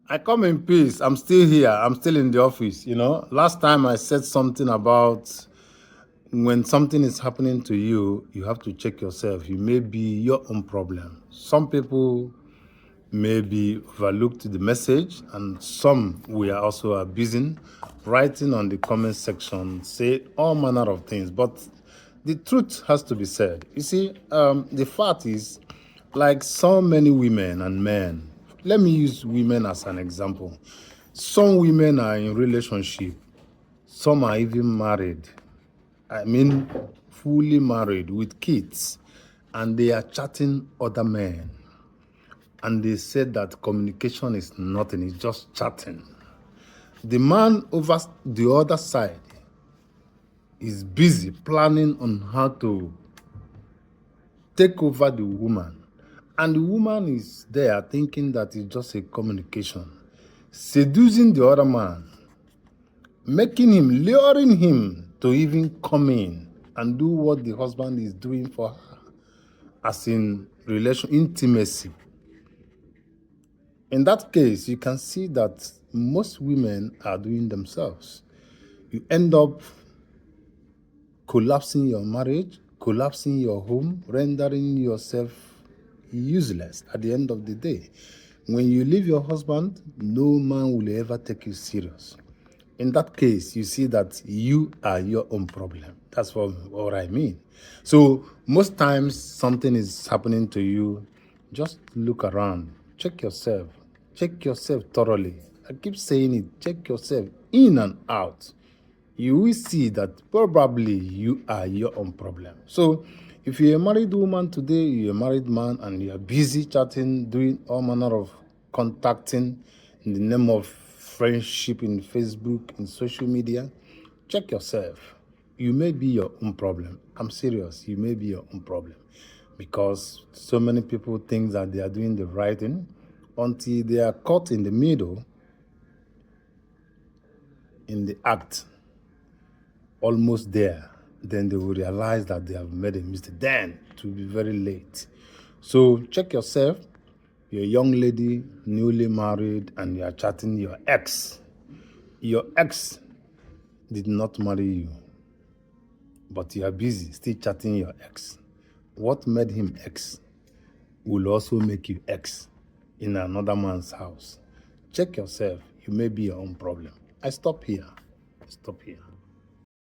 I come in peace. I'm still here. I'm still in the office. Last time I said something about when something is happening to you, you have to check yourself. You may be your own problem. Some people maybe overlooked the message, and some we are also abusing, writing on the comment section, say all manner of things. But the truth has to be said. You see, the fact is, like so many women and men, let me use women as an example. Some women are in relationship, some are even married. I mean, fully married with kids, and they are chatting other men. And they said that communication is nothing, it's just chatting. The man over the other side is busy planning on how to take over the woman. And the woman is there thinking that it's just a communication, seducing the other man, making him, luring him to even come in and do what the husband is doing for her, as in relation intimacy. In that case, you can see that most women are doing themselves. You end up collapsing your marriage, collapsing your home, rendering yourself useless at the end of the day. When you leave your husband, no man will ever take you serious. In that case, you see that you are your own problem. That's what I mean. So most times something is happening to you, just look around, check yourself thoroughly. I keep saying it, check yourself in and out. You will see that probably you are your own problem. So if you're a married woman today, you're a married man, and you're busy chatting, doing all manner of contacting in the name of friendship in Facebook, in social media, check yourself. You may be your own problem. I'm serious. You may be your own problem, because so many people think that they are doing the right thing until they are caught in the middle in the act, almost there. Then they will realize that they have made a mistake. Then it will be very late. So check yourself. You're a young lady, newly married, and you are chatting your ex. Your ex did not marry you, but you are busy still chatting your ex. What made him ex will also make you ex in another man's house. Check yourself. You may be your own problem. I stop here.